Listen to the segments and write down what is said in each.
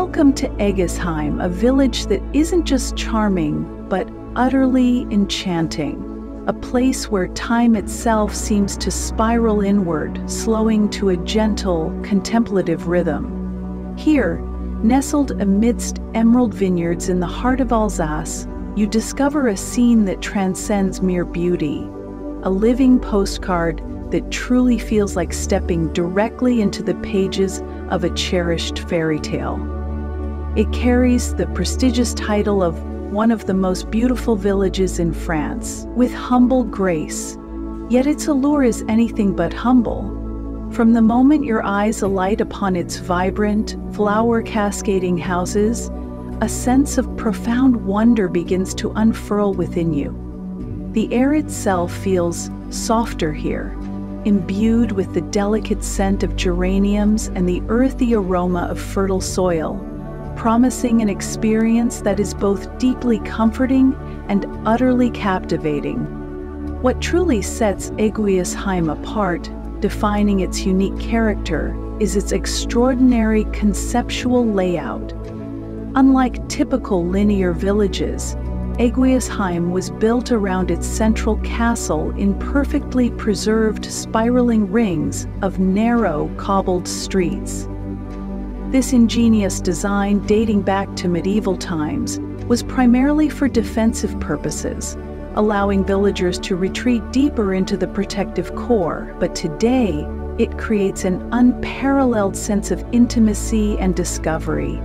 Welcome to Eguisheim, a village that isn't just charming, but utterly enchanting. A place where time itself seems to spiral inward, slowing to a gentle, contemplative rhythm. Here, nestled amidst emerald vineyards in the heart of Alsace, you discover a scene that transcends mere beauty. A living postcard that truly feels like stepping directly into the pages of a cherished fairy tale. It carries the prestigious title of one of the most beautiful villages in France, with humble grace. Yet its allure is anything but humble. From the moment your eyes alight upon its vibrant, flower-cascading houses, a sense of profound wonder begins to unfurl within you. The air itself feels softer here, imbued with the delicate scent of geraniums and the earthy aroma of fertile soil, promising an experience that is both deeply comforting and utterly captivating. What truly sets Eguisheim apart, defining its unique character, is its extraordinary conceptual layout. Unlike typical linear villages, Eguisheim was built around its central castle in perfectly preserved spiraling rings of narrow, cobbled streets. This ingenious design, dating back to medieval times, was primarily for defensive purposes, allowing villagers to retreat deeper into the protective core. But today, it creates an unparalleled sense of intimacy and discovery.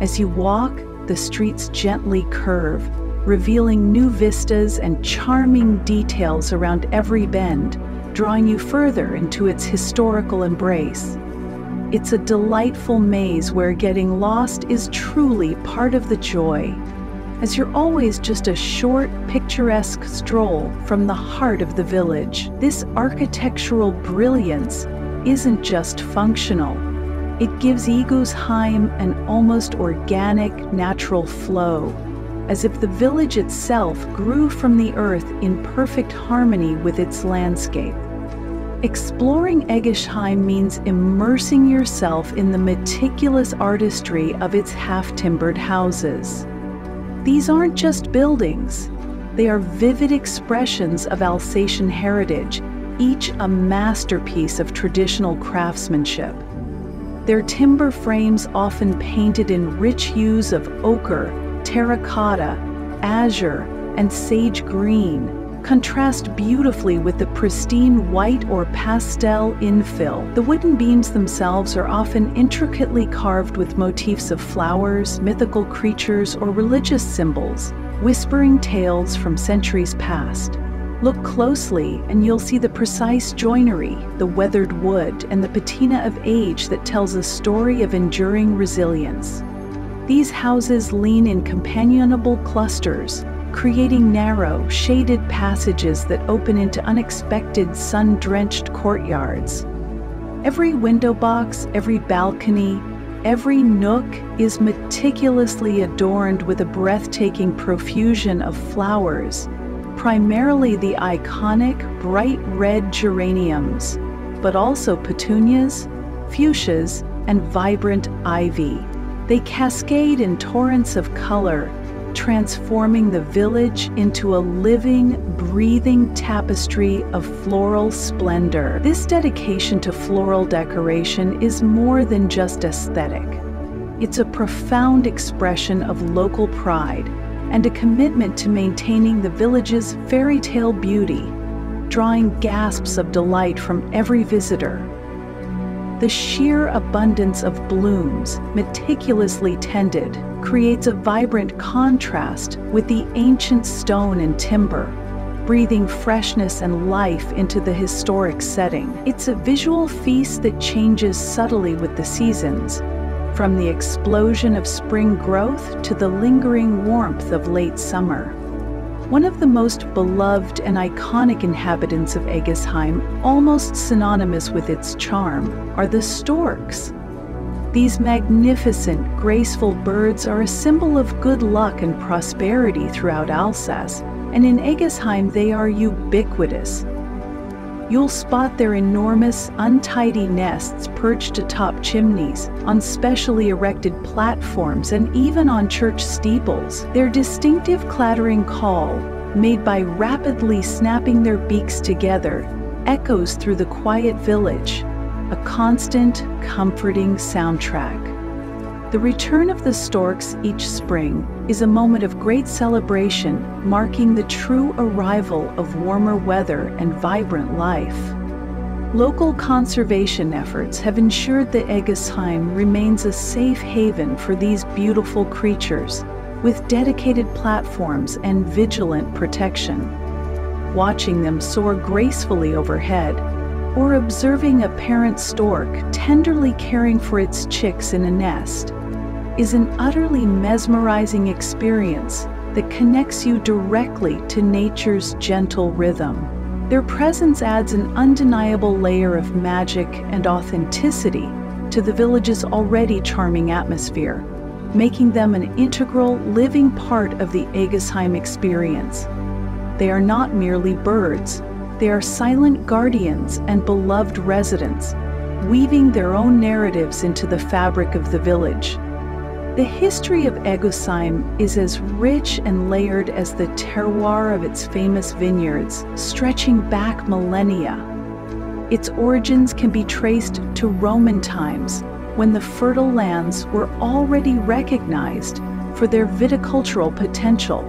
As you walk, the streets gently curve, revealing new vistas and charming details around every bend, drawing you further into its historical embrace. It's a delightful maze where getting lost is truly part of the joy, as you're always just a short, picturesque stroll from the heart of the village. This architectural brilliance isn't just functional. It gives Eguisheim an almost organic, natural flow, as if the village itself grew from the earth in perfect harmony with its landscape. Exploring Eguisheim means immersing yourself in the meticulous artistry of its half-timbered houses. These aren't just buildings. They are vivid expressions of Alsatian heritage, each a masterpiece of traditional craftsmanship. Their timber frames, often painted in rich hues of ochre, terracotta, azure, and sage green, contrast beautifully with the pristine white or pastel infill. The wooden beams themselves are often intricately carved with motifs of flowers, mythical creatures, or religious symbols, whispering tales from centuries past. Look closely and you'll see the precise joinery, the weathered wood, and the patina of age that tells a story of enduring resilience. These houses lean in companionable clusters, creating narrow, shaded passages that open into unexpected sun-drenched courtyards. Every window box, every balcony, every nook is meticulously adorned with a breathtaking profusion of flowers, primarily the iconic bright red geraniums, but also petunias, fuchsias, and vibrant ivy. They cascade in torrents of color, transforming the village into a living, breathing tapestry of floral splendor. This dedication to floral decoration is more than just aesthetic. It's a profound expression of local pride and a commitment to maintaining the village's fairy tale beauty, drawing gasps of delight from every visitor. The sheer abundance of blooms, meticulously tended, creates a vibrant contrast with the ancient stone and timber, breathing freshness and life into the historic setting. It's a visual feast that changes subtly with the seasons, from the explosion of spring growth to the lingering warmth of late summer. One of the most beloved and iconic inhabitants of Eguisheim, almost synonymous with its charm, are the storks. These magnificent, graceful birds are a symbol of good luck and prosperity throughout Alsace, and in Eguisheim they are ubiquitous. you'll spot their enormous, untidy nests perched atop chimneys, on specially erected platforms, and even on church steeples. Their distinctive clattering call, made by rapidly snapping their beaks together, echoes through the quiet village, a constant, comforting soundtrack. The return of the storks each spring is a moment of great celebration, marking the true arrival of warmer weather and vibrant life. Local conservation efforts have ensured that Eguisheim remains a safe haven for these beautiful creatures, with dedicated platforms and vigilant protection. Watching them soar gracefully overhead, or observing a parent stork tenderly caring for its chicks in a nest, is an utterly mesmerizing experience that connects you directly to nature's gentle rhythm. Their presence adds an undeniable layer of magic and authenticity to the village's already charming atmosphere, making them an integral, living part of the Eguisheim experience. They are not merely birds, they are silent guardians and beloved residents, weaving their own narratives into the fabric of the village. The history of Eguisheim is as rich and layered as the terroir of its famous vineyards, stretching back millennia. Its origins can be traced to Roman times, when the fertile lands were already recognized for their viticultural potential.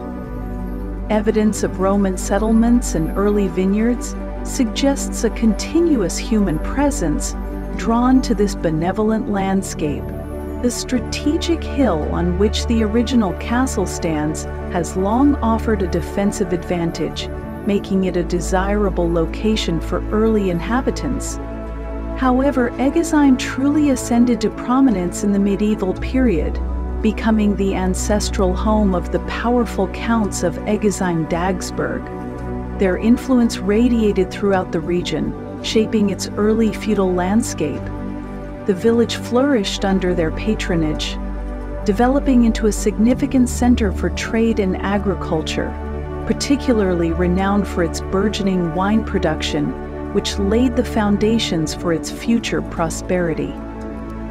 Evidence of Roman settlements and early vineyards suggests a continuous human presence drawn to this benevolent landscape. The strategic hill on which the original castle stands has long offered a defensive advantage, making it a desirable location for early inhabitants. However, Eguisheim truly ascended to prominence in the medieval period, becoming the ancestral home of the powerful counts of Eguisheim-Dagsburg. Their influence radiated throughout the region, shaping its early feudal landscape. The village flourished under their patronage, developing into a significant center for trade and agriculture, particularly renowned for its burgeoning wine production, which laid the foundations for its future prosperity.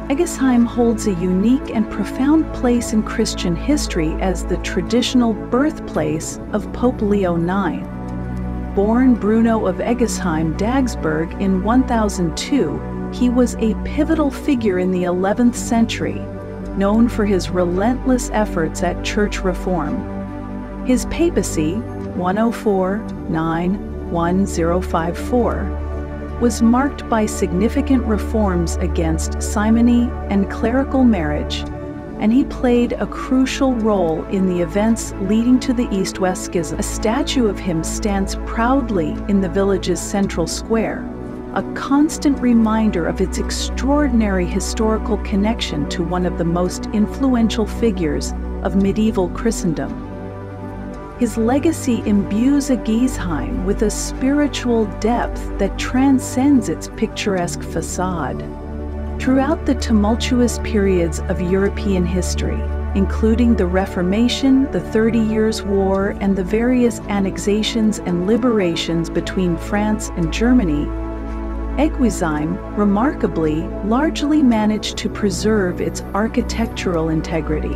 Eguisheim holds a unique and profound place in Christian history as the traditional birthplace of Pope Leo IX. Born Bruno of Eguisheim-Dagsburg in 1002, he was a pivotal figure in the 11th century, known for his relentless efforts at church reform. His papacy, 104-9-1054, was marked by significant reforms against simony and clerical marriage, and he played a crucial role in the events leading to the East-West Schism. A statue of him stands proudly in the village's central square, a constant reminder of its extraordinary historical connection to one of the most influential figures of medieval Christendom. His legacy imbues Eguisheim with a spiritual depth that transcends its picturesque facade. Throughout the tumultuous periods of European history, including the Reformation, the 30 Years' War, and the various annexations and liberations between France and Germany, Eguisheim, remarkably, largely managed to preserve its architectural integrity.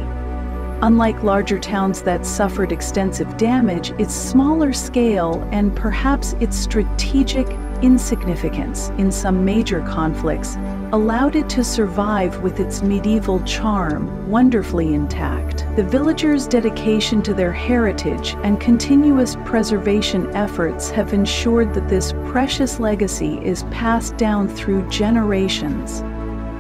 Unlike larger towns that suffered extensive damage, its smaller scale and perhaps its strategic insignificance in some major conflicts allowed it to survive with its medieval charm wonderfully intact. The villagers' dedication to their heritage and continuous preservation efforts have ensured that this precious legacy is passed down through generations.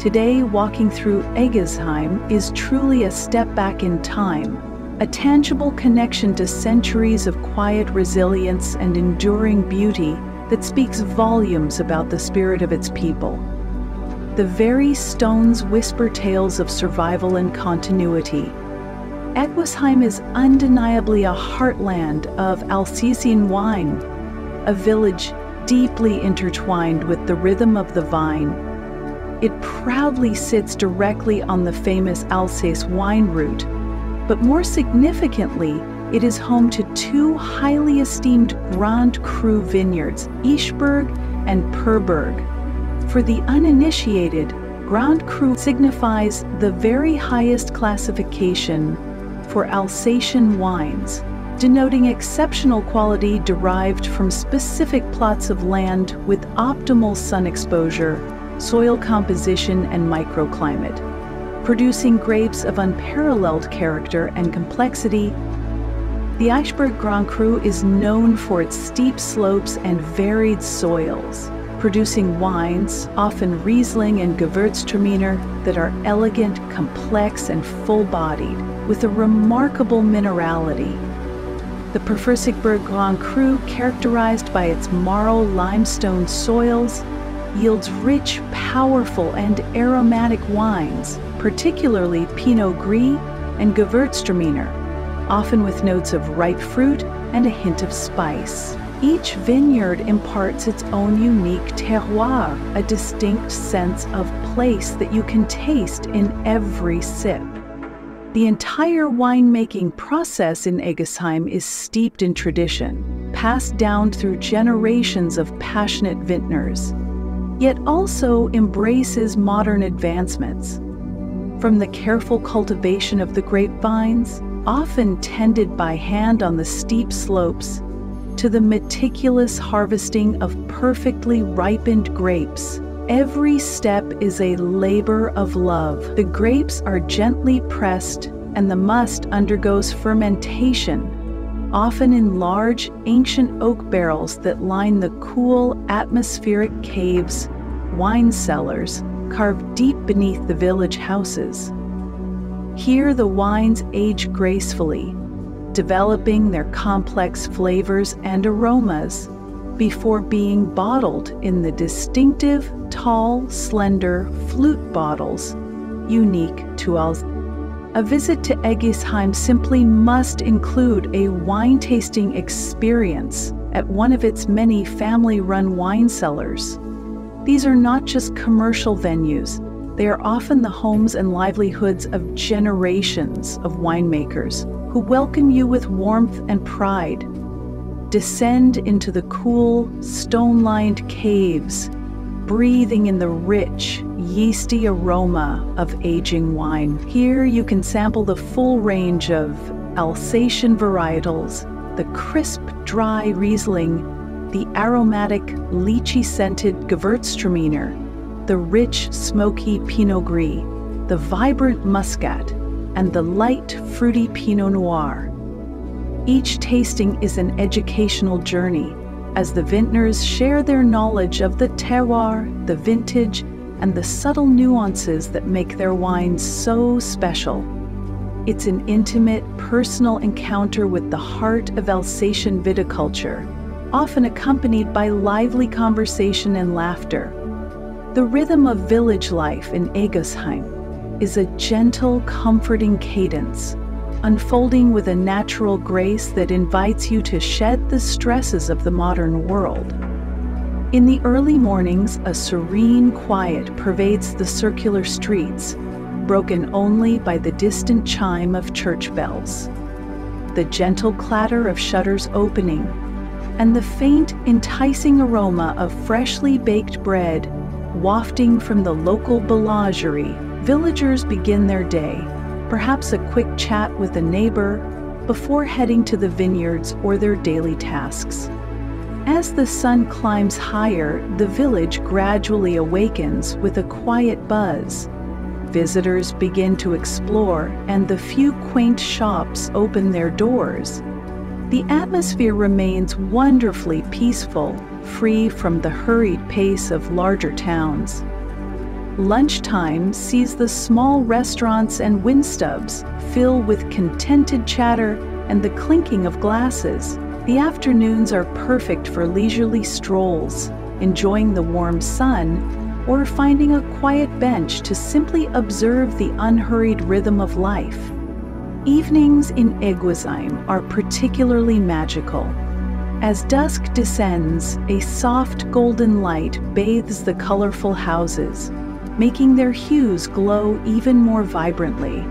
Today, walking through Eguisheim is truly a step back in time, a tangible connection to centuries of quiet resilience and enduring beauty that speaks volumes about the spirit of its people. The very stones whisper tales of survival and continuity. Eguisheim is undeniably a heartland of Alsatian wine, a village deeply intertwined with the rhythm of the vine. It proudly sits directly on the famous Alsace wine route, but more significantly, it is home to two highly esteemed Grand Cru vineyards, Ischberg and Perberg. For the uninitiated, Grand Cru signifies the very highest classification for Alsatian wines, denoting exceptional quality derived from specific plots of land with optimal sun exposure, soil composition, and microclimate, producing grapes of unparalleled character and complexity. The Eichberg Grand Cru is known for its steep slopes and varied soils, producing wines, often Riesling and Gewürztraminer, that are elegant, complex, and full-bodied, with a remarkable minerality. The Pfeffersigberg Grand Cru, characterized by its marl limestone soils, yields rich, powerful, and aromatic wines, particularly Pinot Gris and Gewürztraminer, often with notes of ripe fruit and a hint of spice. Each vineyard imparts its own unique terroir, a distinct sense of place that you can taste in every sip. The entire winemaking process in Eguisheim is steeped in tradition, passed down through generations of passionate vintners, yet also embraces modern advancements. From the careful cultivation of the grapevines, often tended by hand on the steep slopes, to the meticulous harvesting of perfectly ripened grapes, every step is a labor of love. The grapes are gently pressed and the must undergoes fermentation, often in large, ancient oak barrels that line the cool, atmospheric caves, wine cellars, carved deep beneath the village houses. Here the wines age gracefully, developing their complex flavors and aromas before being bottled in the distinctive, tall, slender flute bottles unique to Alsace. A visit to Eguisheim simply must include a wine tasting experience at one of its many family-run wine cellars. These are not just commercial venues, they are often the homes and livelihoods of generations of winemakers who welcome you with warmth and pride. Descend into the cool, stone-lined caves, breathing in the rich, yeasty aroma of aging wine. Here you can sample the full range of Alsatian varietals, the crisp, dry Riesling, the aromatic, lychee-scented Gewürztraminer, the rich, smoky Pinot Gris, the vibrant Muscat, and the light, fruity Pinot Noir. Each tasting is an educational journey, as the vintners share their knowledge of the terroir, the vintage, and the subtle nuances that make their wines so special. It's an intimate, personal encounter with the heart of Alsatian viticulture, often accompanied by lively conversation and laughter. The rhythm of village life in Eguisheim is a gentle, comforting cadence, unfolding with a natural grace that invites you to shed the stresses of the modern world. In the early mornings, a serene quiet pervades the circular streets, broken only by the distant chime of church bells, the gentle clatter of shutters opening, and the faint, enticing aroma of freshly baked bread wafting from the local boulangerie. Villagers begin their day, perhaps a quick chat with a neighbor, before heading to the vineyards or their daily tasks. As the sun climbs higher, the village gradually awakens with a quiet buzz. Visitors begin to explore, and the few quaint shops open their doors. The atmosphere remains wonderfully peaceful, free from the hurried pace of larger towns. Lunchtime sees the small restaurants and windstubs fill with contented chatter and the clinking of glasses. The afternoons are perfect for leisurely strolls, enjoying the warm sun, or finding a quiet bench to simply observe the unhurried rhythm of life. Evenings in Eguisheim are particularly magical. As dusk descends, a soft golden light bathes the colorful houses, making their hues glow even more vibrantly.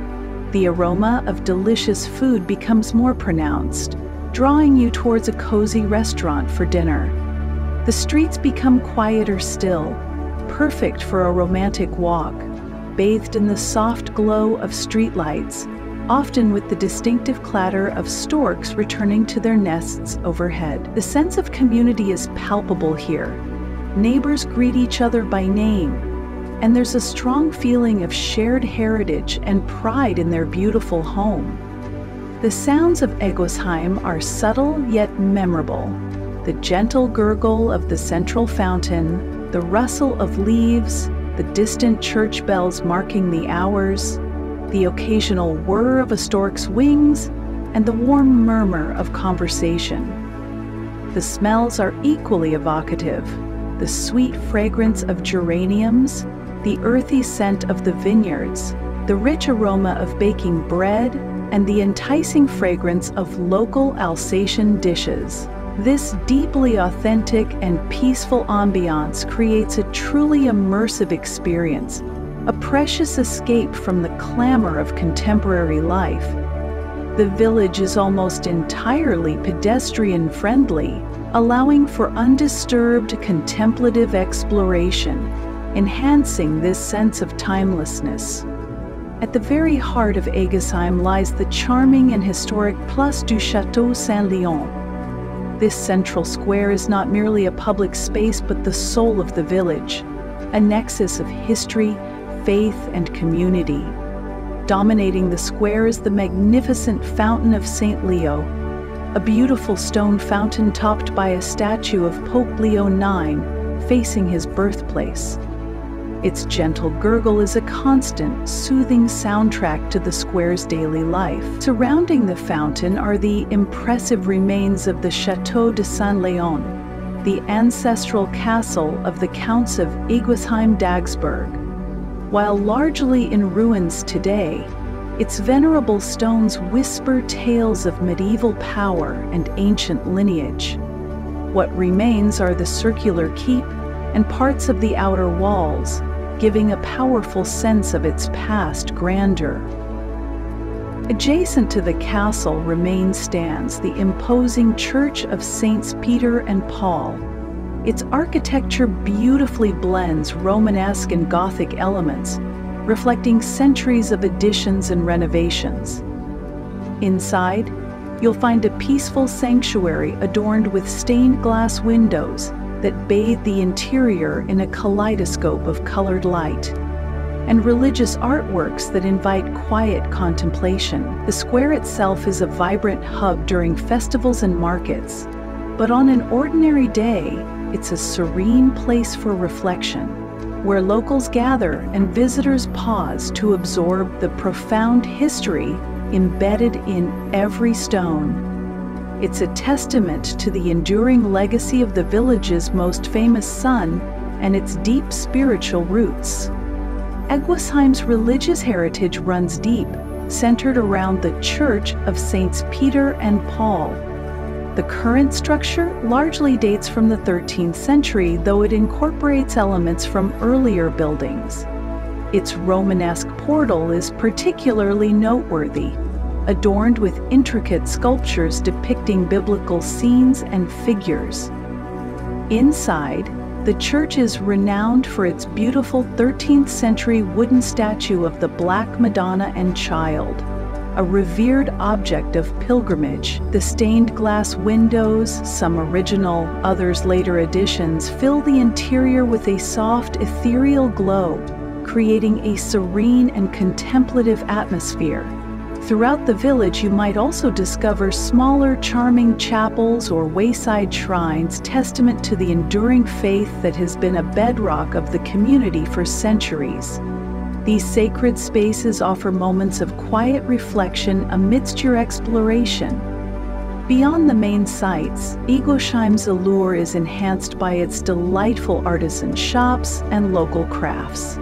The aroma of delicious food becomes more pronounced, drawing you towards a cozy restaurant for dinner. The streets become quieter still, perfect for a romantic walk, bathed in the soft glow of streetlights, often with the distinctive clatter of storks returning to their nests overhead. The sense of community is palpable here. Neighbors greet each other by name, and there's a strong feeling of shared heritage and pride in their beautiful home. The sounds of Eguisheim are subtle yet memorable. The gentle gurgle of the central fountain, the rustle of leaves, the distant church bells marking the hours, the occasional whir of a stork's wings, and the warm murmur of conversation. The smells are equally evocative. The sweet fragrance of geraniums, the earthy scent of the vineyards, the rich aroma of baking bread, and the enticing fragrance of local Alsatian dishes. This deeply authentic and peaceful ambiance creates a truly immersive experience, a precious escape from the clamor of contemporary life. The village is almost entirely pedestrian-friendly, allowing for undisturbed contemplative exploration, enhancing this sense of timelessness. At the very heart of Eguisheim lies the charming and historic Place du Château Saint-Léon. This central square is not merely a public space but the soul of the village, a nexus of history, faith, and community. Dominating the square is the magnificent Fountain of St. Leo, a beautiful stone fountain topped by a statue of Pope Leo IX facing his birthplace. Its gentle gurgle is a constant, soothing soundtrack to the square's daily life. Surrounding the fountain are the impressive remains of the Château de Saint-Léon, the ancestral castle of the Counts of Eguisheim-Dagsburg. While largely in ruins today, its venerable stones whisper tales of medieval power and ancient lineage. What remains are the circular keep and parts of the outer walls, giving a powerful sense of its past grandeur. Adjacent to the castle stands the imposing Church of Saints Peter and Paul. Its architecture beautifully blends Romanesque and Gothic elements, reflecting centuries of additions and renovations. Inside, you'll find a peaceful sanctuary adorned with stained glass windows that bathe the interior in a kaleidoscope of colored light, and religious artworks that invite quiet contemplation. The square itself is a vibrant hub during festivals and markets, but on an ordinary day, it's a serene place for reflection, where locals gather and visitors pause to absorb the profound history embedded in every stone. It's a testament to the enduring legacy of the village's most famous son and its deep spiritual roots. Eguisheim's religious heritage runs deep, centered around the Church of Saints Peter and Paul. The current structure largely dates from the 13th century, though it incorporates elements from earlier buildings. Its Romanesque portal is particularly noteworthy, adorned with intricate sculptures depicting biblical scenes and figures. Inside, the church is renowned for its beautiful 13th century wooden statue of the Black Madonna and Child, a revered object of pilgrimage. The stained glass windows, some original, others later additions, fill the interior with a soft, ethereal glow, creating a serene and contemplative atmosphere. Throughout the village, you might also discover smaller, charming chapels or wayside shrines, testament to the enduring faith that has been a bedrock of the community for centuries. These sacred spaces offer moments of quiet reflection amidst your exploration. Beyond the main sites, Eguisheim's allure is enhanced by its delightful artisan shops and local crafts.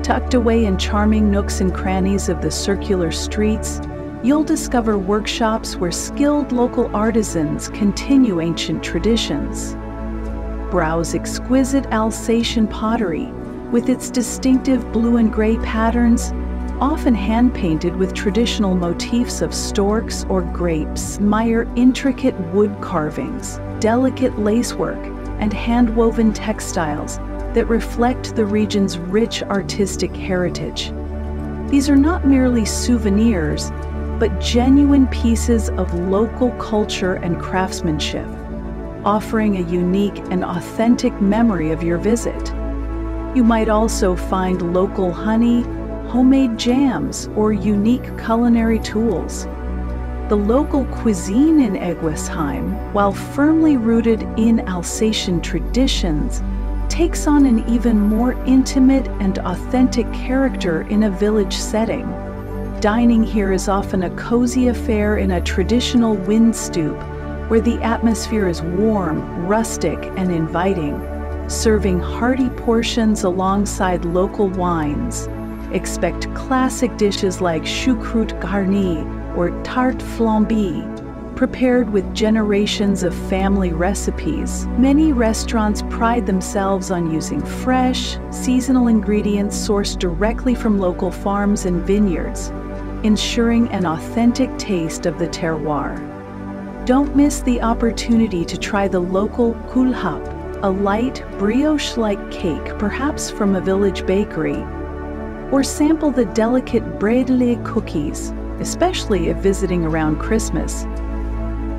Tucked away in charming nooks and crannies of the circular streets, you'll discover workshops where skilled local artisans continue ancient traditions. Browse exquisite Alsatian pottery with its distinctive blue and gray patterns, often hand-painted with traditional motifs of storks or grapes. Admire intricate wood carvings, delicate lacework, and hand-woven textiles that reflect the region's rich artistic heritage. These are not merely souvenirs, but genuine pieces of local culture and craftsmanship, offering a unique and authentic memory of your visit. You might also find local honey, homemade jams, or unique culinary tools. The local cuisine in Eguisheim, while firmly rooted in Alsatian traditions, takes on an even more intimate and authentic character in a village setting. Dining here is often a cozy affair in a traditional wind stoop, where the atmosphere is warm, rustic, and inviting, serving hearty portions alongside local wines. Expect classic dishes like choucroute garnie or tarte flambée, prepared with generations of family recipes. Many restaurants pride themselves on using fresh, seasonal ingredients sourced directly from local farms and vineyards, ensuring an authentic taste of the terroir. Don't miss the opportunity to try the local kulhap, a light, brioche-like cake, perhaps from a village bakery, or sample the delicate bredele cookies, especially if visiting around Christmas.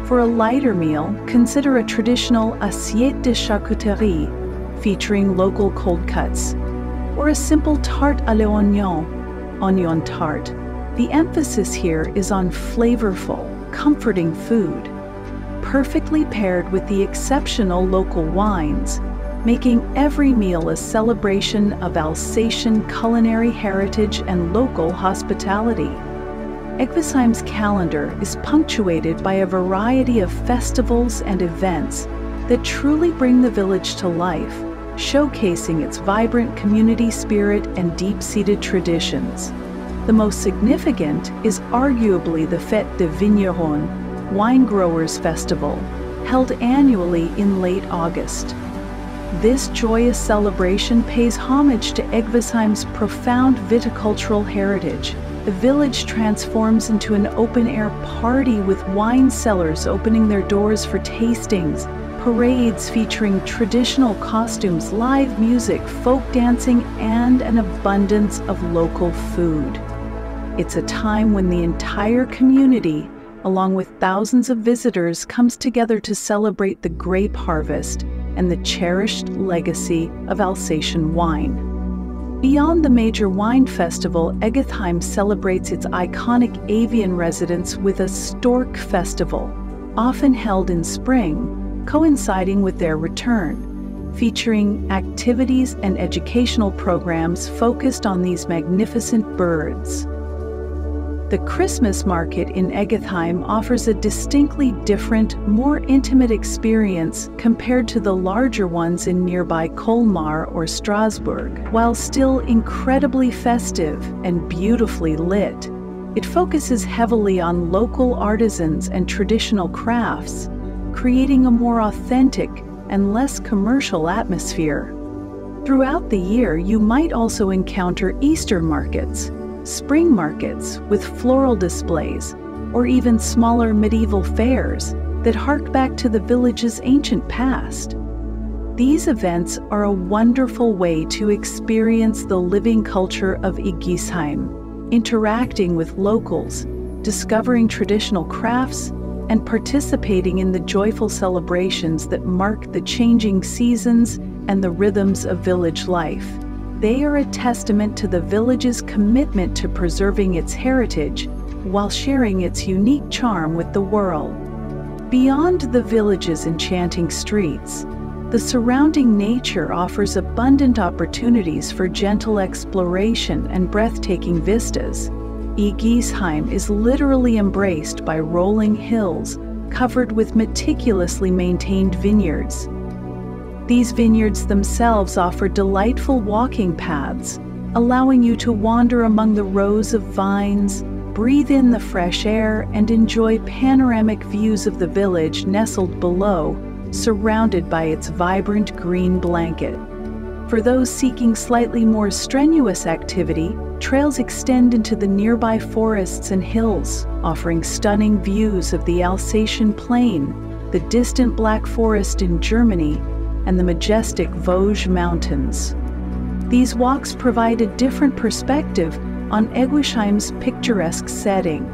For a lighter meal, consider a traditional assiette de charcuterie, featuring local cold cuts, or a simple tarte à l'oignon, onion tart. The emphasis here is on flavorful, comforting food, perfectly paired with the exceptional local wines, making every meal a celebration of Alsatian culinary heritage and local hospitality. Eguisheim's calendar is punctuated by a variety of festivals and events that truly bring the village to life, showcasing its vibrant community spirit and deep-seated traditions. The most significant is arguably the Fête de Vigneron, Wine Growers Festival, held annually in late August. This joyous celebration pays homage to Eguisheim's profound viticultural heritage. The village transforms into an open-air party with wine cellars opening their doors for tastings, parades featuring traditional costumes, live music, folk dancing, and an abundance of local food. It's a time when the entire community, along with thousands of visitors, comes together to celebrate the grape harvest and the cherished legacy of Alsatian wine. Beyond the major wine festival, Eguisheim celebrates its iconic avian residents with a stork festival, often held in spring, coinciding with their return, featuring activities and educational programs focused on these magnificent birds. The Christmas market in Eguisheim offers a distinctly different, more intimate experience compared to the larger ones in nearby Colmar or Strasbourg. While still incredibly festive and beautifully lit, it focuses heavily on local artisans and traditional crafts, creating a more authentic and less commercial atmosphere. Throughout the year, you might also encounter Easter markets, spring markets with floral displays, or even smaller medieval fairs that hark back to the village's ancient past. These events are a wonderful way to experience the living culture of Eguisheim, interacting with locals, discovering traditional crafts, and participating in the joyful celebrations that mark the changing seasons and the rhythms of village life. They are a testament to the village's commitment to preserving its heritage while sharing its unique charm with the world. Beyond the village's enchanting streets, the surrounding nature offers abundant opportunities for gentle exploration and breathtaking vistas. Eguisheim is literally embraced by rolling hills covered with meticulously maintained vineyards. These vineyards themselves offer delightful walking paths, allowing you to wander among the rows of vines, breathe in the fresh air, and enjoy panoramic views of the village nestled below, surrounded by its vibrant green blanket. For those seeking slightly more strenuous activity, trails extend into the nearby forests and hills, offering stunning views of the Alsatian plain, the distant Black Forest in Germany, and the majestic Vosges Mountains. These walks provide a different perspective on Eguisheim's picturesque setting,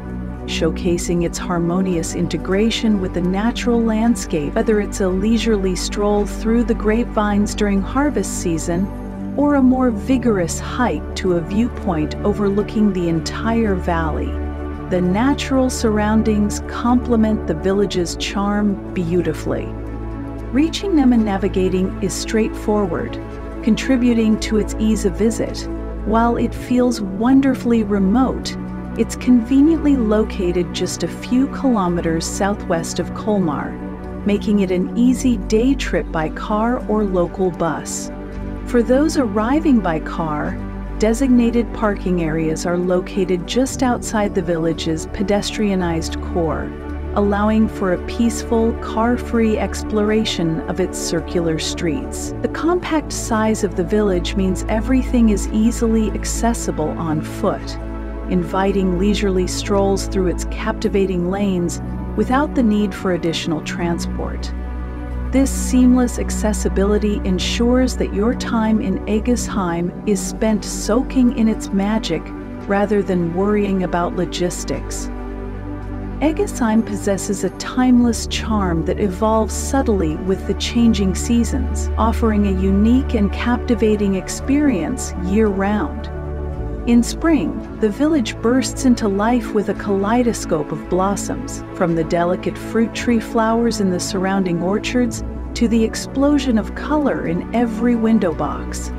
showcasing its harmonious integration with the natural landscape, whether it's a leisurely stroll through the grapevines during harvest season or a more vigorous hike to a viewpoint overlooking the entire valley. The natural surroundings complement the village's charm beautifully. Reaching them and navigating is straightforward, contributing to its ease of visit. While it feels wonderfully remote, it's conveniently located just a few kilometers southwest of Colmar, making it an easy day trip by car or local bus. For those arriving by car, designated parking areas are located just outside the village's pedestrianized core, allowing for a peaceful, car-free exploration of its circular streets. The compact size of the village means everything is easily accessible on foot, inviting leisurely strolls through its captivating lanes without the need for additional transport. This seamless accessibility ensures that your time in Eguisheim is spent soaking in its magic rather than worrying about logistics. Eguisheim possesses a timeless charm that evolves subtly with the changing seasons, offering a unique and captivating experience year-round. In spring, the village bursts into life with a kaleidoscope of blossoms, from the delicate fruit tree flowers in the surrounding orchards to the explosion of color in every window box.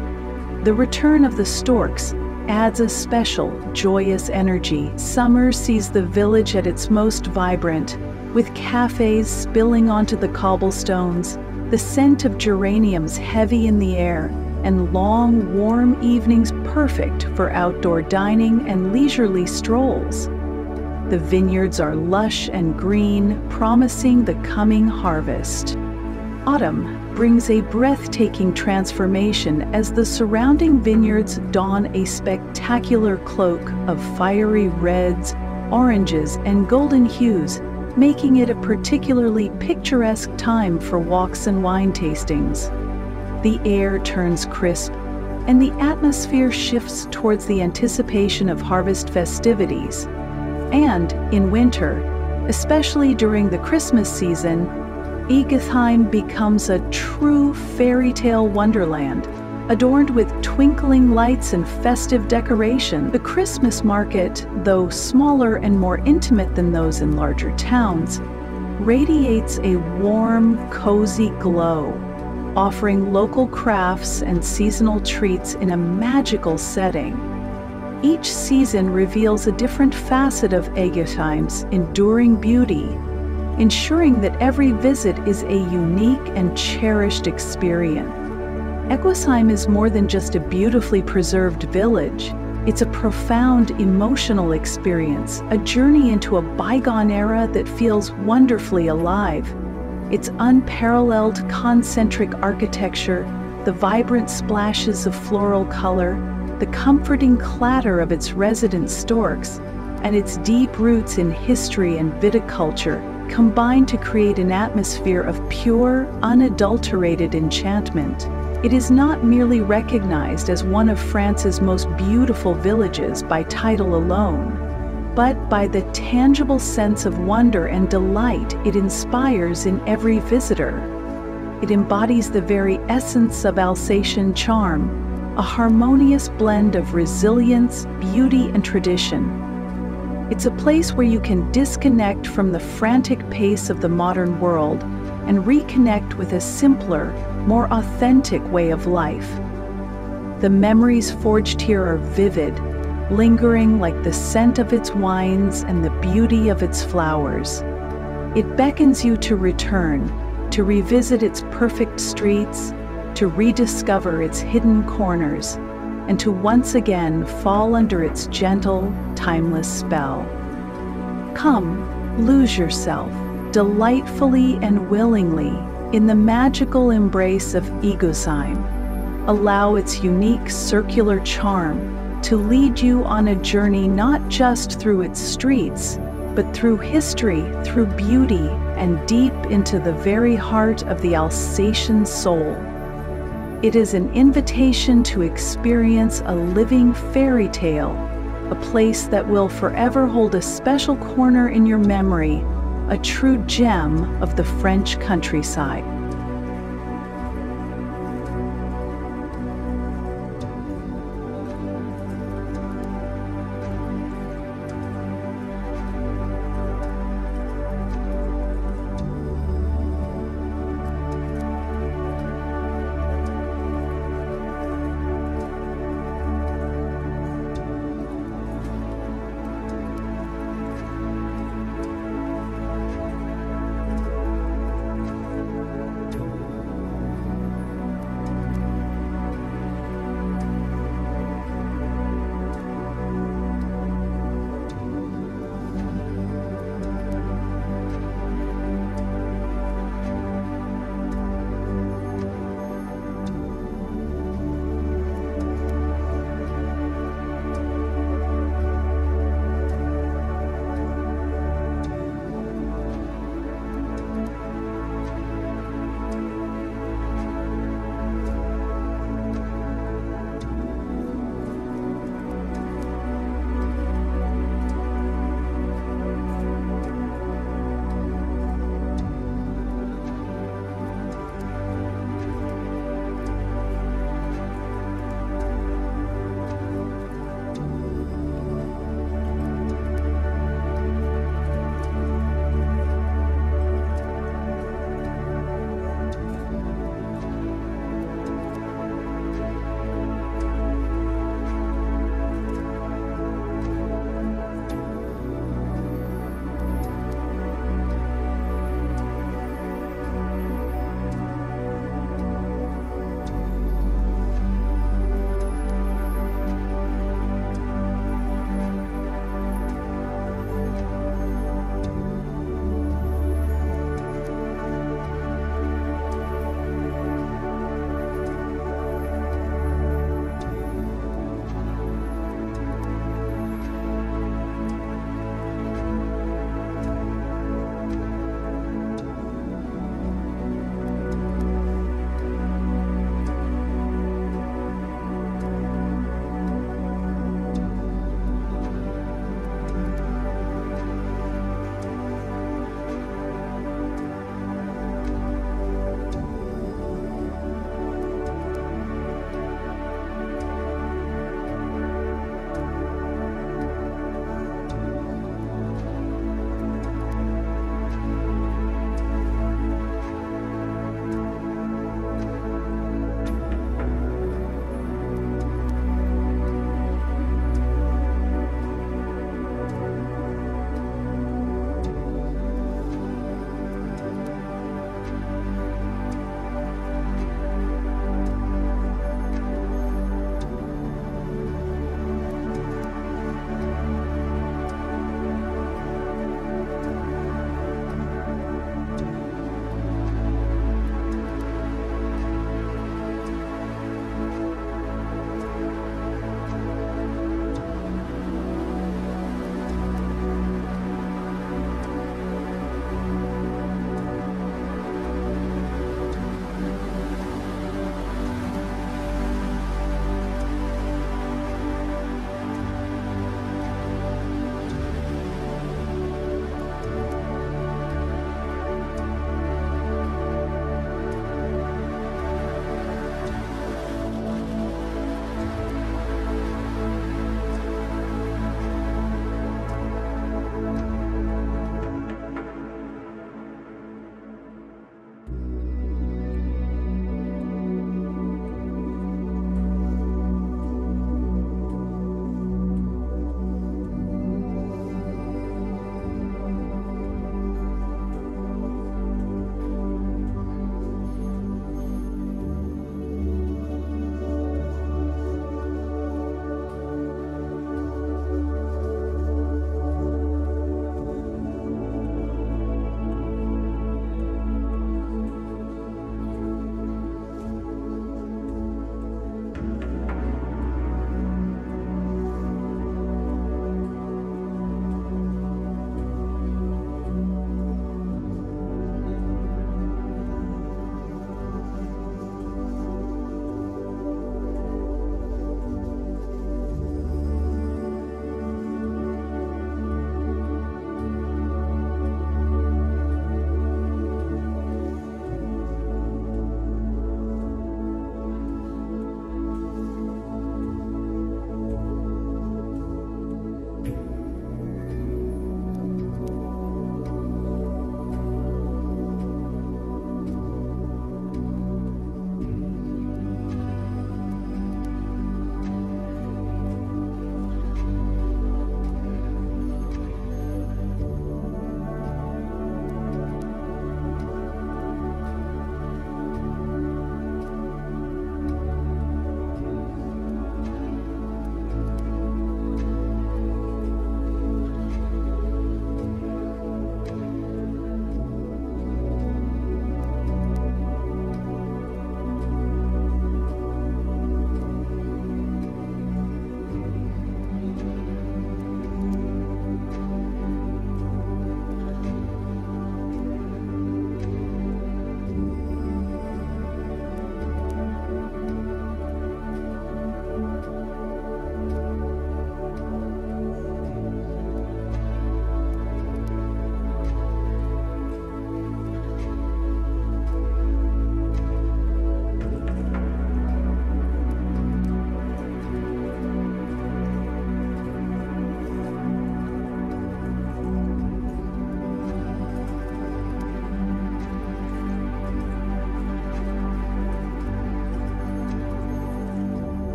The return of the storks adds a special, joyous energy. Summer sees the village at its most vibrant, with cafes spilling onto the cobblestones, the scent of geraniums heavy in the air, and long, warm evenings perfect for outdoor dining and leisurely strolls. The vineyards are lush and green, promising the coming harvest. Autumn brings a breathtaking transformation as the surrounding vineyards don a spectacular cloak of fiery reds, oranges, and golden hues, making it a particularly picturesque time for walks and wine tastings. The air turns crisp, and the atmosphere shifts towards the anticipation of harvest festivities. And in winter, especially during the Christmas season, Eguisheim becomes a true fairy tale wonderland, adorned with twinkling lights and festive decoration. The Christmas market, though smaller and more intimate than those in larger towns, radiates a warm, cozy glow, offering local crafts and seasonal treats in a magical setting. Each season reveals a different facet of Eguisheim's enduring beauty, ensuring that every visit is a unique and cherished experience. Eguisheim is more than just a beautifully preserved village. It's a profound emotional experience, a journey into a bygone era that feels wonderfully alive. Its unparalleled concentric architecture, the vibrant splashes of floral color, the comforting clatter of its resident storks, and its deep roots in history and viticulture combine to create an atmosphere of pure, unadulterated enchantment. It is not merely recognized as one of France's most beautiful villages by title alone, but by the tangible sense of wonder and delight it inspires in every visitor. It embodies the very essence of Alsatian charm, a harmonious blend of resilience, beauty, and tradition. It's a place where you can disconnect from the frantic pace of the modern world and reconnect with a simpler, more authentic way of life. The memories forged here are vivid, lingering like the scent of its wines and the beauty of its flowers. It beckons you to return, to revisit its perfect streets, to rediscover its hidden corners, and to once again fall under its gentle, timeless spell. Come, lose yourself, delightfully and willingly, in the magical embrace of Eguisheim. Allow its unique circular charm to lead you on a journey not just through its streets, but through history, through beauty, and deep into the very heart of the Alsatian soul. It is an invitation to experience a living fairy tale, a place that will forever hold a special corner in your memory, a true gem of the French countryside.